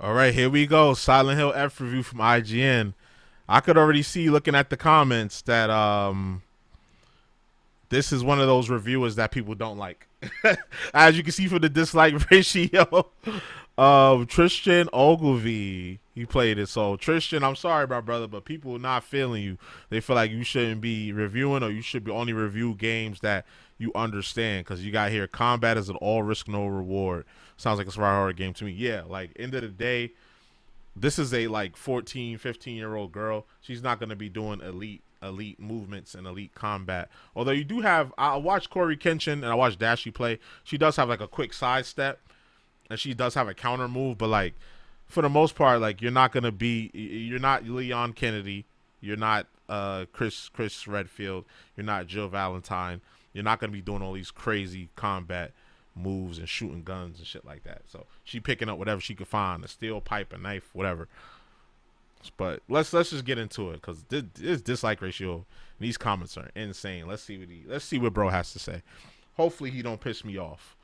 All right, here we go. Silent Hill F review from IGN. I could already see looking at the comments that this is one of those reviewers that people don't like. As you can see from the dislike ratio, Tristan Ogilvy, he played it. So Tristan, I'm sorry, my brother, but people are not feeling you. They feel like you shouldn't be reviewing, or you should be only review games that you understand, because you got here combat is an all risk no reward. Sounds like a survival horror game to me. Yeah, like end of the day, this is a like 14, 15-year-old girl. She's not going to be doing elite movements and elite combat. Although you do have, I watched Corey Kenshin and I watched Dashi play. She does have like a quick side step, and she does have a counter move, but like for the most part, like you're not Leon Kennedy, you're not Chris Redfield, you're not Jill Valentine. You're not going to be doing all these crazy combat moves and shooting guns and shit like that. So she picking up whatever she could find, a steel pipe, a knife, whatever. But let's just get into it, because this dislike ratio and these comments are insane. Let's see what bro has to say. Hopefully he don't piss me off.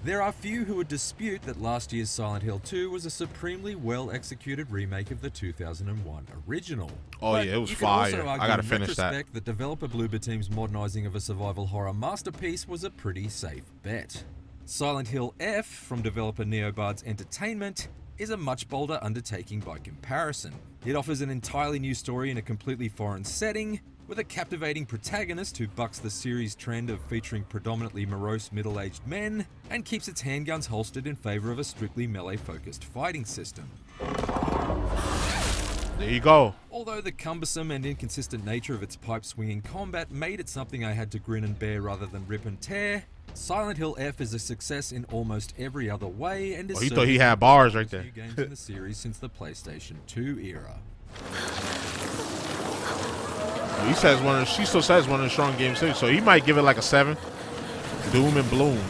There are few who would dispute that last year's Silent Hill 2 was a supremely well-executed remake of the 2001 original. Oh but yeah, it was you fire. Could also argue I gotta finish that. The developer Bloober Team's modernizing of a survival horror masterpiece was a pretty safe bet. Silent Hill F, from developer neobards Entertainment, is a much bolder undertaking by comparison. It offers an entirely new story in a completely foreign setting, with a captivating protagonist who bucks the series' trend of featuring predominantly morose middle-aged men, and keeps its handguns holstered in favor of a strictly melee-focused fighting system. There you go. Although the cumbersome and inconsistent nature of its pipe-swinging combat made it something I had to grin and bear rather than rip and tear, Silent Hill F is a success in almost every other way, and is he thought he had bars right there. New games in the series since the PlayStation 2 era. She still says one of the strong games too, so he might give it like a 7. Doom and bloom.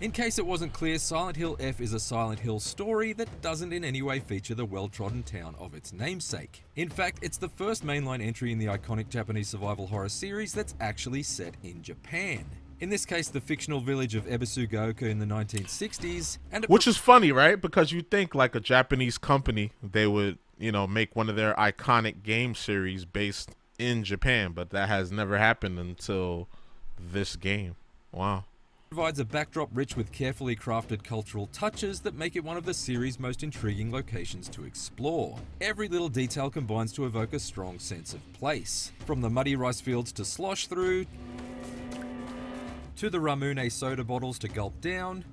In case it wasn't clear, Silent Hill F is a Silent Hill story that doesn't in any way feature the well-trodden town of its namesake. In fact, it's the first mainline entry in the iconic Japanese survival horror series that's actually set in Japan. In this case, the fictional village of Ebisugaoka in the 1960s. Which is funny, right? Because you think like a Japanese company, they would, make one of their iconic game series based in Japan, but that has never happened until this game. Wow. Provides a backdrop rich with carefully crafted cultural touches that make it one of the series' most intriguing locations to explore. Every little detail combines to evoke a strong sense of place. From the muddy rice fields to slosh through, to the Ramune soda bottles to gulp down,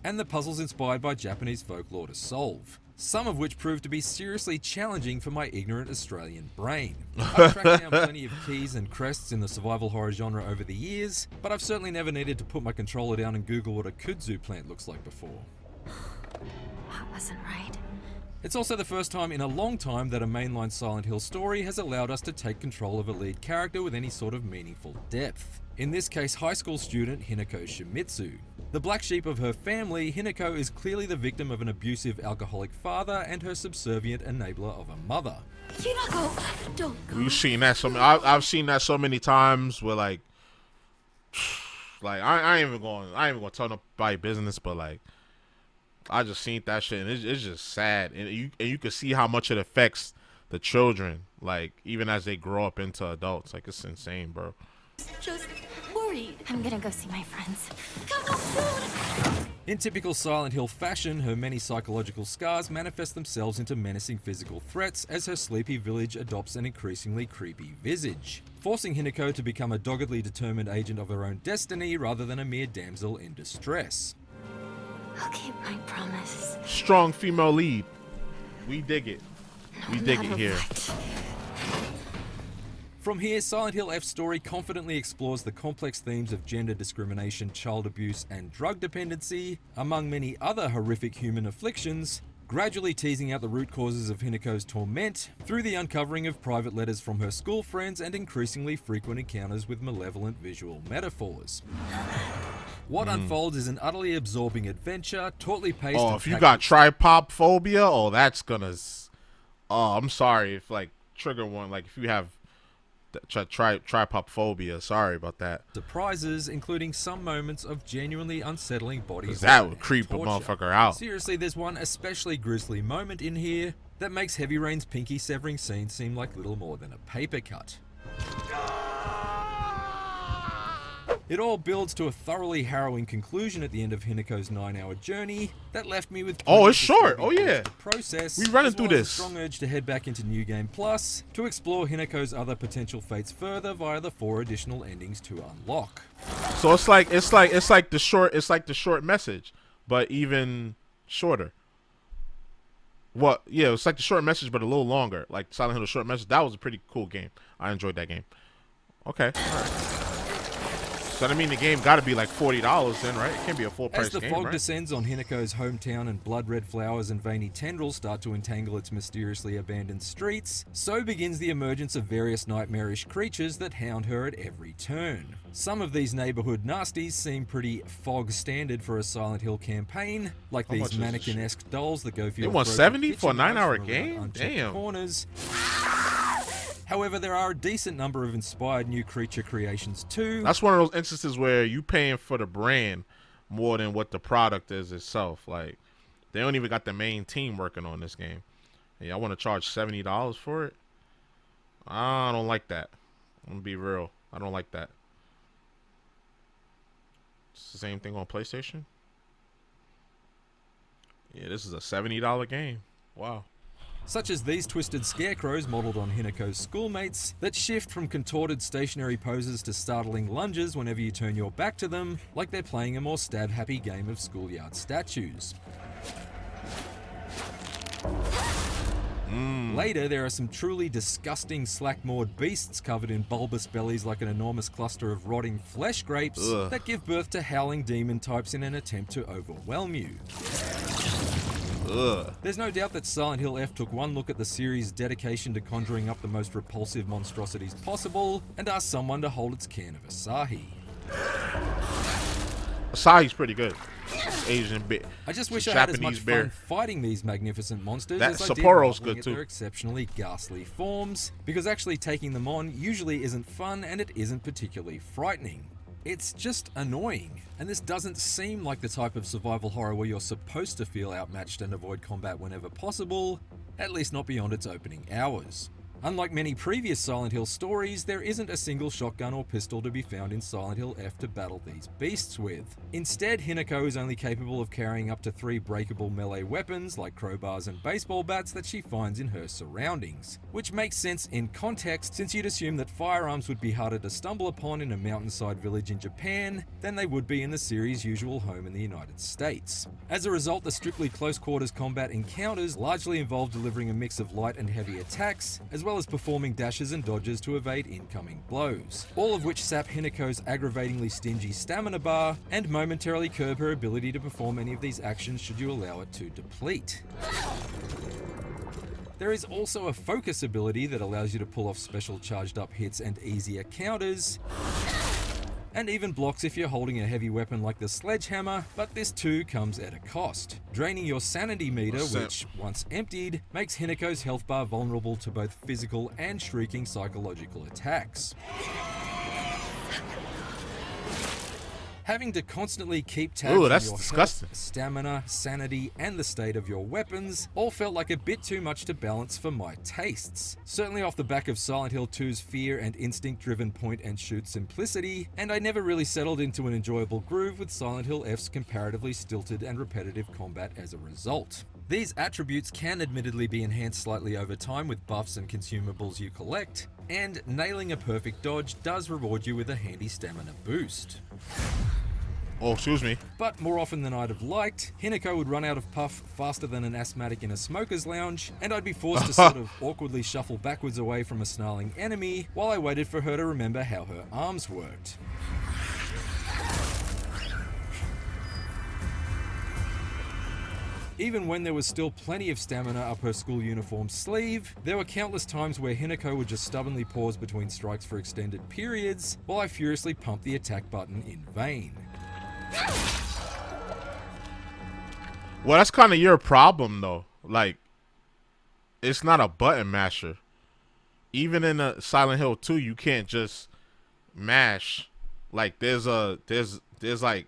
and the puzzles inspired by Japanese folklore to solve. Some of which proved to be seriously challenging for my ignorant Australian brain. I've tracked down plenty of keys and crests in the survival horror genre over the years, but I've certainly never needed to put my controller down and Google what a kudzu plant looks like before. That wasn't right. It's also the first time in a long time that a mainline Silent Hill story has allowed us to take control of a lead character with any sort of meaningful depth. In this case, high school student Hinako Shimizu. The black sheep of her family, Hinako is clearly the victim of an abusive alcoholic father and her subservient enabler of a mother. Hinako, don't go. We've seen that I've seen that so many times where like I ain't even gonna tell nobody business, but like I just seen that shit and it's just sad, and you can see how much it affects the children, like even as they grow up into adults. Like it's insane, bro. Just worried. I'm gonna go see my friends. Come on soon. In typical Silent Hill fashion, her many psychological scars manifest themselves into menacing physical threats as her sleepy village adopts an increasingly creepy visage, forcing Hinako to become a doggedly determined agent of her own destiny rather than a mere damsel in distress. I'll keep my promise. Strong female lead. We dig it. We dig it here. From here, Silent Hill F's story confidently explores the complex themes of gender discrimination, child abuse, and drug dependency, among many other horrific human afflictions, gradually teasing out the root causes of Hinako's torment through the uncovering of private letters from her school friends and increasingly frequent encounters with malevolent visual metaphors. What unfolds is an utterly absorbing adventure, tautly paced. Oh, if you got tripod phobia, that's gonna. Oh, I'm sorry if like trigger one. Like if you have Tripophobia. Sorry about that. Surprises, including some moments of genuinely unsettling body horror That would and creep a torture. motherfucker out. Seriously, there's one especially grisly moment in here that makes Heavy Rain's pinky severing scene seem like little more than a paper cut. It all builds to a thoroughly harrowing conclusion at the end of Hinako's 9-hour journey that left me with Oh, it's plenty of short. Oh, disturbing yeah. things to process. We running as through well as this. a strong urge to head back into New Game Plus to explore Hinako's other potential fates further via the 4 additional endings to unlock. So it's like the short message, but even shorter. What? Yeah, it's like the short message, but a little longer. Like Silent Hill, the short message. That was a pretty cool game. I enjoyed that game. Okay. All right. So that mean the game got to be like $40 then, right? It can't be a full price As the game, fog right? descends on Hinako's hometown and blood-red flowers and veiny tendrils start to entangle its mysteriously abandoned streets, so begins the emergence of various nightmarish creatures that hound her at every turn. Some of these neighborhood nasties seem pretty fog standard for a Silent Hill campaign, like How much these is this mannequin-esque dolls that go for your want throat 70 with for a kitchen 9-hour knives from around game? unchecked Damn. corners. However, there are a decent number of inspired new creature creations too. That's one of those instances where you paying for the brand more than what the product is itself. Like, they don't even got the main team working on this game. And y'all want to charge $70 for it? I don't like that. I'm gonna be real. I don't like that. It's the same thing on PlayStation. Yeah, this is a $70 game. Wow. Such as these twisted scarecrows modelled on Hinako's schoolmates that shift from contorted stationary poses to startling lunges whenever you turn your back to them, like they're playing a more stab-happy game of schoolyard statues. Later, there are some truly disgusting slack-moored beasts covered in bulbous bellies like an enormous cluster of rotting flesh grapes that give birth to howling demon types in an attempt to overwhelm you. There's no doubt that Silent Hill F took one look at the series' dedication to conjuring up the most repulsive monstrosities possible and asked someone to hold its can of Asahi. Asahi's pretty good. Asian bit. I just wish It's I a had as much Japanese bear. fun fighting these magnificent monsters That as I did Sapporo's marveling good at too. their exceptionally ghastly forms, because actually taking them on usually isn't fun and it isn't particularly frightening. It's just annoying, and this doesn't seem like the type of survival horror where you're supposed to feel outmatched and avoid combat whenever possible, at least not beyond its opening hours. Unlike many previous Silent Hill stories, there isn't a single shotgun or pistol to be found in Silent Hill F to battle these beasts with. Instead, Hinako is only capable of carrying up to 3 breakable melee weapons like crowbars and baseball bats that she finds in her surroundings, which makes sense in context since you'd assume that firearms would be harder to stumble upon in a mountainside village in Japan than they would be in the series' usual home in the United States. As a result, the strictly close quarters combat encounters largely involve delivering a mix of light and heavy attacks, as well as performing dashes and dodges to evade incoming blows, all of which sap Hinako's aggravatingly stingy stamina bar and momentarily curb her ability to perform any of these actions should you allow it to deplete. There is also a focus ability that allows you to pull off special charged up hits and easier counters, and even blocks if you're holding a heavy weapon like the sledgehammer, but this too comes at a cost, draining your sanity meter, which, once emptied, makes Hinako's health bar vulnerable to both physical and shrieking psychological attacks. Having to constantly keep tabs on that's your disgusting. health, stamina, sanity, and the state of your weapons all felt like a bit too much to balance for my tastes. Certainly off the back of Silent Hill 2's fear and instinct-driven point-and-shoot simplicity, and I never really settled into an enjoyable groove with Silent Hill F's comparatively stilted and repetitive combat as a result. These attributes can admittedly be enhanced slightly over time with buffs and consumables you collect, and nailing a perfect dodge does reward you with a handy stamina boost. Oh, excuse me. But more often than I'd have liked, Hinako would run out of puff faster than an asthmatic in a smoker's lounge, and I'd be forced to sort of awkwardly shuffle backwards away from a snarling enemy while I waited for her to remember how her arms worked. Even when there was still plenty of stamina up her school uniform sleeve, there were countless times where Hinako would just stubbornly pause between strikes for extended periods, while I furiously pumped the attack button in vain. Well, that's kind of your problem, though. Like, it's not a button masher. even in a Silent Hill 2, you can't just mash. Like there's like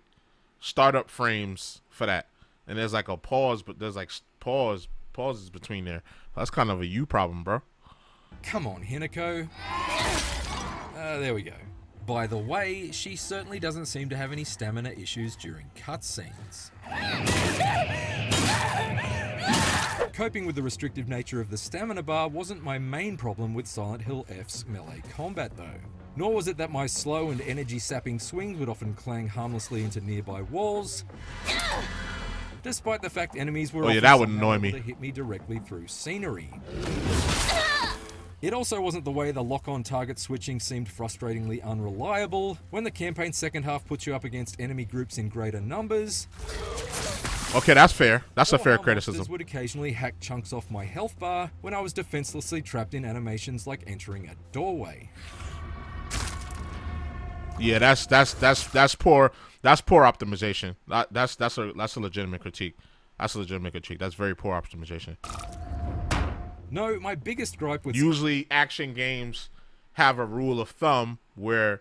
startup frames for that, and there's like a pause, but there's like pauses between there. That's kind of a you problem, bro. Come on, Hinako. There we go. By the way, she certainly doesn't seem to have any stamina issues during cutscenes. Coping with the restrictive nature of the stamina bar wasn't my main problem with Silent Hill F's melee combat though. Nor was it that my slow and energy-sapping swings would often clang harmlessly into nearby walls, despite the fact enemies were often that would somehow annoy me. able to hit me directly through scenery. It also wasn't the way the lock-on target switching seemed frustratingly unreliable. When the campaign's second half puts you up against enemy groups in greater numbers. Okay, that's fair. That's a fair Or how criticism. monsters would occasionally hack chunks off my health bar when I was defenselessly trapped in animations like entering a doorway. Yeah, that's poor. That's poor optimization. That's a legitimate critique. That's a legitimate critique. That's very poor optimization. No, my biggest gripe with Usually action games have a rule of thumb where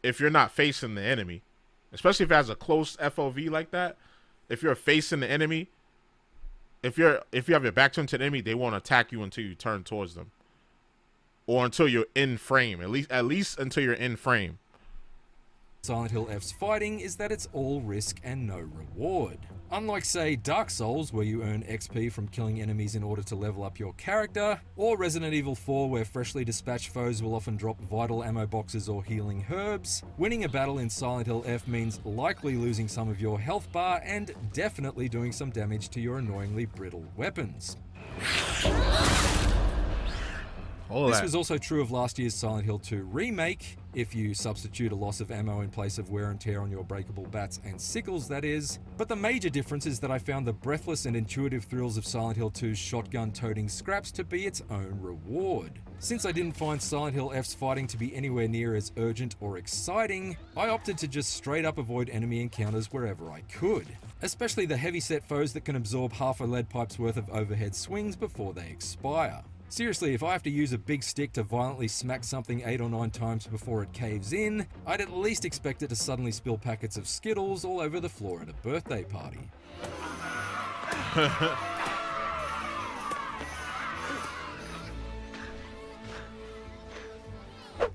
if you're not facing the enemy, especially if it has a close FOV like that, if you're facing the enemy, if you have your back turned to the enemy, they won't attack you until you turn towards them. Or until you're in frame. At least until you're in frame. Silent Hill F's fighting is that it's all risk and no reward. Unlike, say, Dark Souls, where you earn XP from killing enemies in order to level up your character, or Resident Evil 4, where freshly dispatched foes will often drop vital ammo boxes or healing herbs, winning a battle in Silent Hill F means likely losing some of your health bar and definitely doing some damage to your annoyingly brittle weapons. This was also true of last year's Silent Hill 2 remake, if you substitute a loss of ammo in place of wear and tear on your breakable bats and sickles, that is. But the major difference is that I found the breathless and intuitive thrills of Silent Hill 2's shotgun-toting scraps to be its own reward. Since I didn't find Silent Hill F's fighting to be anywhere near as urgent or exciting, I opted to just straight up avoid enemy encounters wherever I could. Especially the heavy-set foes that can absorb half a lead pipe's worth of overhead swings before they expire. Seriously, if I have to use a big stick to violently smack something 8 or 9 times before it caves in, I'd at least expect it to suddenly spill packets of Skittles all over the floor at a birthday party.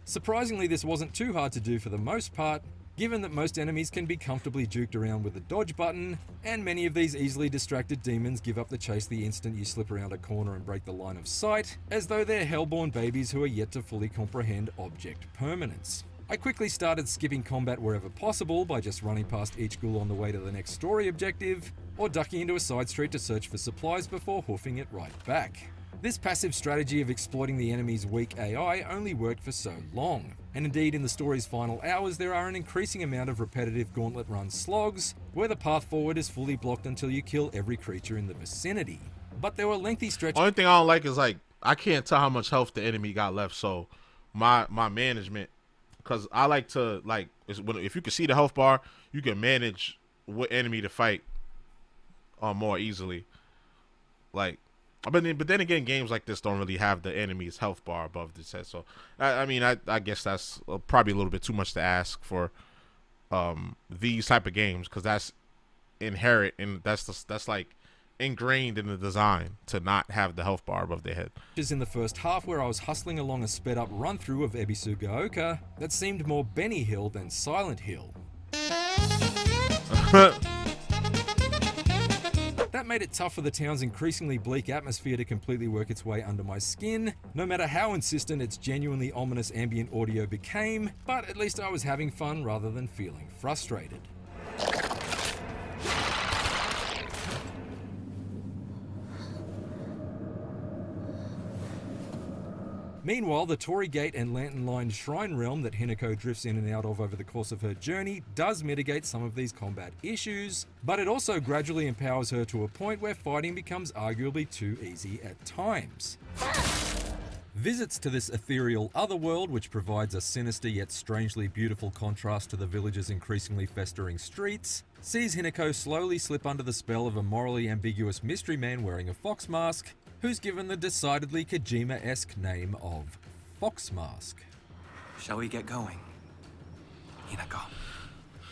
Surprisingly, this wasn't too hard to do for the most part, given that most enemies can be comfortably juked around with the dodge button, and many of these easily distracted demons give up the chase the instant you slip around a corner and break the line of sight, as though they're hellborn babies who are yet to fully comprehend object permanence. I quickly started skipping combat wherever possible by just running past each ghoul on the way to the next story objective, or ducking into a side street to search for supplies before hoofing it right back. This passive strategy of exploiting the enemy's weak AI only worked for so long, and indeed in the story's final hours there are an increasing amount of repetitive gauntlet run slogs, where the path forward is fully blocked until you kill every creature in the vicinity. But there were lengthy stretches. Only thing I don't like is like I can't tell how much health the enemy got left, so my management, because I like to like if you can see the health bar, you can manage what enemy to fight more easily. Like, but then again, games like this don't really have the enemy's health bar above the head. So, I guess that's probably a little bit too much to ask for these type of games, because that's inherent and that's like ingrained in the design to not have the health bar above their head. In the first half, where I was hustling along a sped up run through of Ebisugaoka that seemed more Benny Hill than Silent Hill. That made it tough for the town's increasingly bleak atmosphere to completely work its way under my skin, no matter how insistent its genuinely ominous ambient audio became, but at least I was having fun rather than feeling frustrated. Meanwhile, the Torii Gate and lantern-lined shrine realm that Hinako drifts in and out of over the course of her journey does mitigate some of these combat issues, but it also gradually empowers her to a point where fighting becomes arguably too easy at times. Visits to this ethereal otherworld, which provides a sinister yet strangely beautiful contrast to the village's increasingly festering streets, sees Hinako slowly slip under the spell of a morally ambiguous mystery man wearing a fox mask, who's given the decidedly Kojima-esque name of Fox Mask. Shall we get going? Hinako.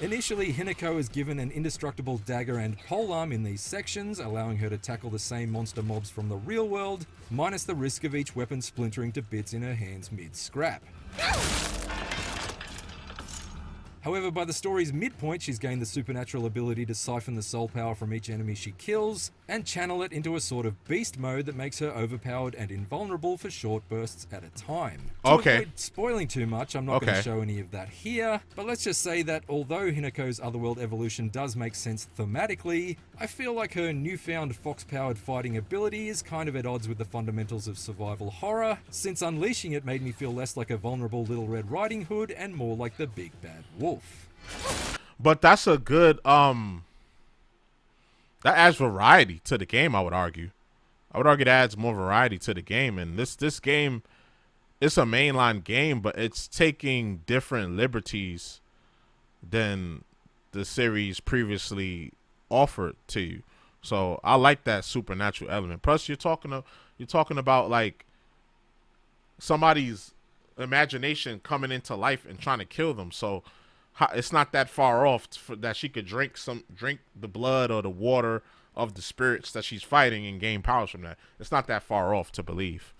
Initially, Hinako is given an indestructible dagger and polearm in these sections, allowing her to tackle the same monster mobs from the real world, minus the risk of each weapon splintering to bits in her hands mid-scrap. However, by the story's midpoint, she's gained the supernatural ability to siphon the soul power from each enemy she kills, and channel it into a sort of beast mode that makes her overpowered and invulnerable for short bursts at a time. To avoid spoiling too much, I'm not going to show any of that here, but let's just say that although Hinako's otherworld evolution does make sense thematically, I feel like her newfound fox-powered fighting ability is kind of at odds with the fundamentals of survival horror, since unleashing it made me feel less like a vulnerable Little Red Riding Hood and more like the big bad wolf. But that's a good that adds variety to the game. I would argue it adds more variety to the game. And this game, it's a mainline game, but it's taking different liberties than the series previously offered to you. So I like that supernatural element. Plus, you're talking about like somebody's imagination coming into life and trying to kill them. So it's not that far off that she could drink the blood or the water of the spirits that she's fighting and gain powers from that. It's not that far off to believe.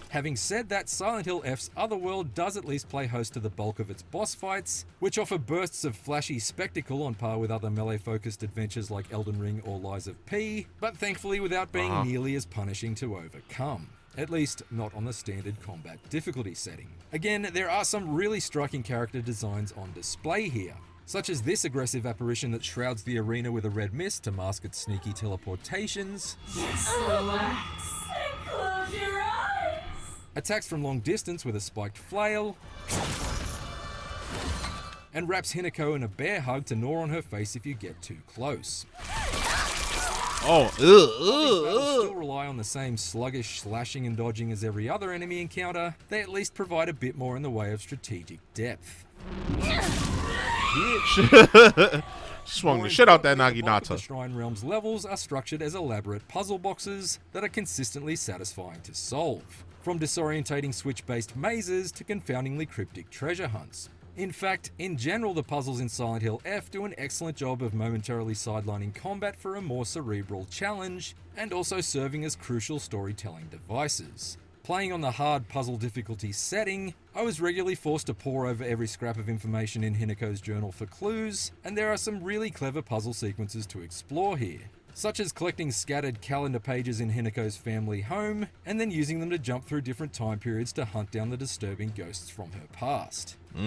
Having said that, Silent Hill F's Otherworld does at least play host to the bulk of its boss fights, which offer bursts of flashy spectacle on par with other melee-focused adventures like Elden Ring or Lies of P, but thankfully without being nearly as punishing to overcome. At least, not on the standard combat difficulty setting. Again, there are some really striking character designs on display here, such as this aggressive apparition that shrouds the arena with a red mist to mask its sneaky teleportations. Relax and close your eyes. Attacks from long distance with a spiked flail, and wraps Hinako in a bear hug to gnaw on her face if you get too close. Oh, While these battles still rely on the same sluggish slashing and dodging as every other enemy encounter, they at least provide a bit more in the way of strategic depth. swung the shit out that Naginata. The Shrine Realms levels are structured as elaborate puzzle boxes that are consistently satisfying to solve, from disorientating switch-based mazes to confoundingly cryptic treasure hunts. In fact, in general, the puzzles in Silent Hill F do an excellent job of momentarily sidelining combat for a more cerebral challenge, and also serving as crucial storytelling devices. Playing on the hard puzzle difficulty setting, I was regularly forced to pore over every scrap of information in Hinako's journal for clues, and there are some really clever puzzle sequences to explore here, such as collecting scattered calendar pages in Hinako's family home, and then using them to jump through different time periods to hunt down the disturbing ghosts from her past. Do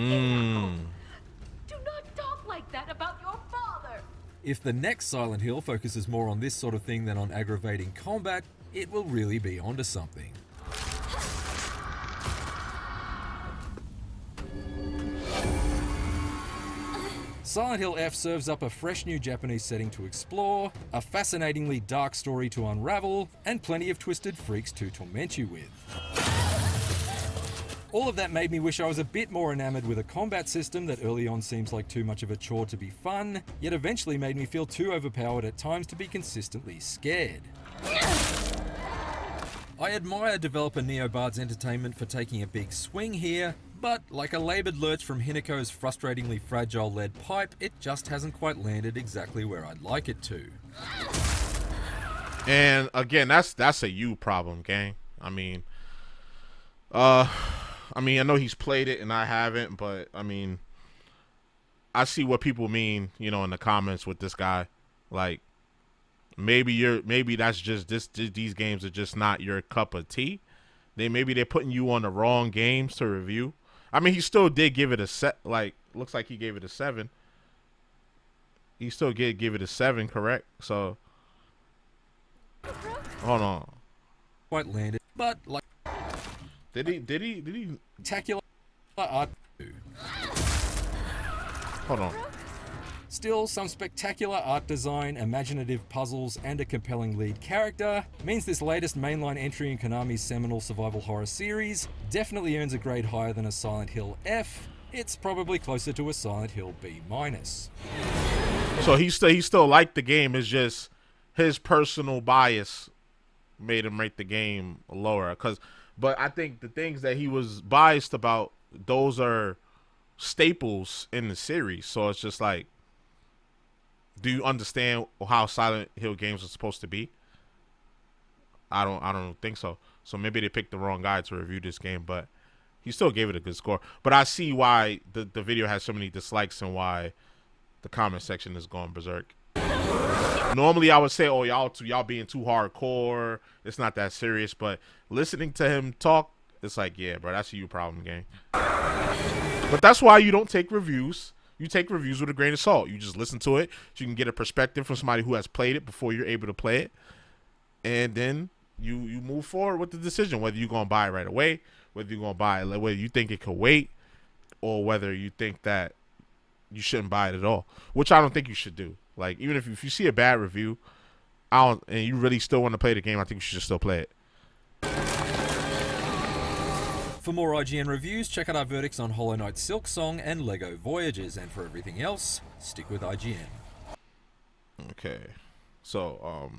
not talk like that about your father. If the next Silent Hill focuses more on this sort of thing than on aggravating combat, it will really be onto something. Silent Hill F serves up a fresh new Japanese setting to explore, a fascinatingly dark story to unravel, and plenty of twisted freaks to torment you with. All of that made me wish I was a bit more enamored with a combat system that early on seems like too much of a chore to be fun, yet eventually made me feel too overpowered at times to be consistently scared. I admire developer neobards Entertainment for taking a big swing here, but like a laboured lurch from Hinako's frustratingly fragile lead pipe, it just hasn't quite landed exactly where I'd like it to. And again, that's a you problem, gang. I mean, I know he's played it and I haven't, but I mean, I see what people mean, in the comments with this guy. Like, maybe that's just these games are just not your cup of tea. Maybe they're putting you on the wrong games to review. I mean, he still did give it a set. Like, looks like he gave it a 7. He still did give it a 7, correct? So, hold on. Quite landed, but like. Did he? Spectacular art. Hold on. Still, some spectacular art design, imaginative puzzles, and a compelling lead character means this latest mainline entry in Konami's seminal survival horror series definitely earns a grade higher than a Silent Hill F. It's probably closer to a Silent Hill B-. So he still liked the game. It's just his personal bias made him rate the game lower. But I think the things that he was biased about, those are staples in the series. So it's just like, do you understand how Silent Hill games are supposed to be? I don't think so. So maybe they picked the wrong guy to review this game, but he still gave it a good score. But I see why the video has so many dislikes and why the comment section is going berserk. Normally I would say, oh, y'all being too hardcore, it's not that serious, but listening to him talk, it's like, yeah, bro, that's a you problem, gang. But that's why you don't take reviews. You take reviews with a grain of salt. You just listen to it so you can get a perspective from somebody who has played it before you're able to play it. And then you move forward with the decision, whether you're going to buy it right away, whether you're going to buy it, whether you think it could wait, or whether you think that you shouldn't buy it at all, which I don't think you should do. Like, even if you see a bad review, and you really still want to play the game, I think you should still play it. For more IGN reviews, check out our verdicts on Hollow Knight Silksong and LEGO Voyages, and for everything else, stick with IGN. Okay, so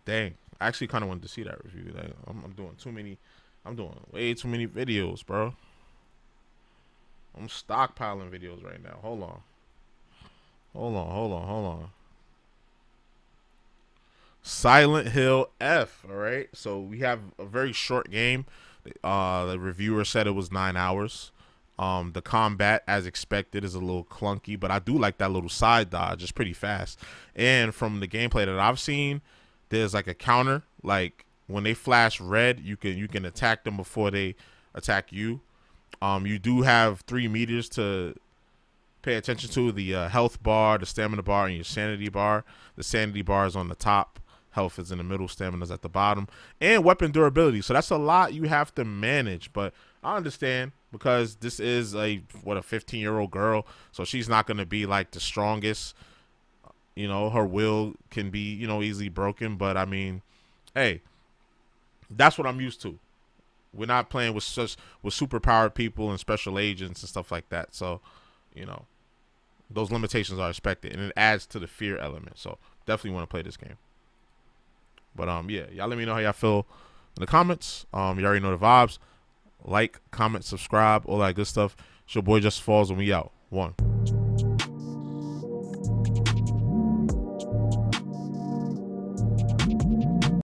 dang, I actually kind of wanted to see that review. Like, I'm doing way too many videos, bro. I'm stockpiling videos right now. Hold on. Silent Hill F. All right, so we have a very short game. The reviewer said it was 9 hours. The combat, as expected, is a little clunky, but I do like that little side dodge. It's pretty fast. And from the gameplay that I've seen, there's like a counter. Like when they flash red, you can attack them before they attack you. You do have 3 meters to pay attention to: the health bar, the stamina bar, and your sanity bar. The sanity bar is on the top, health is in the middle, stamina is at the bottom, and weapon durability. So that's a lot you have to manage, but I understand, because this is a 15-year-old girl, so she's not going to be like the strongest. You know, her will can be, easily broken, but I mean, hey, that's what I'm used to. We're not playing with superpowered people and special agents and stuff like that. So, those limitations are expected, and it adds to the fear element. So definitely want to play this game. But yeah, y'all let me know how y'all feel in the comments. You already know the vibes. Like, comment, subscribe, all that good stuff. It's your boy JusticeXFalls, and we out. 1.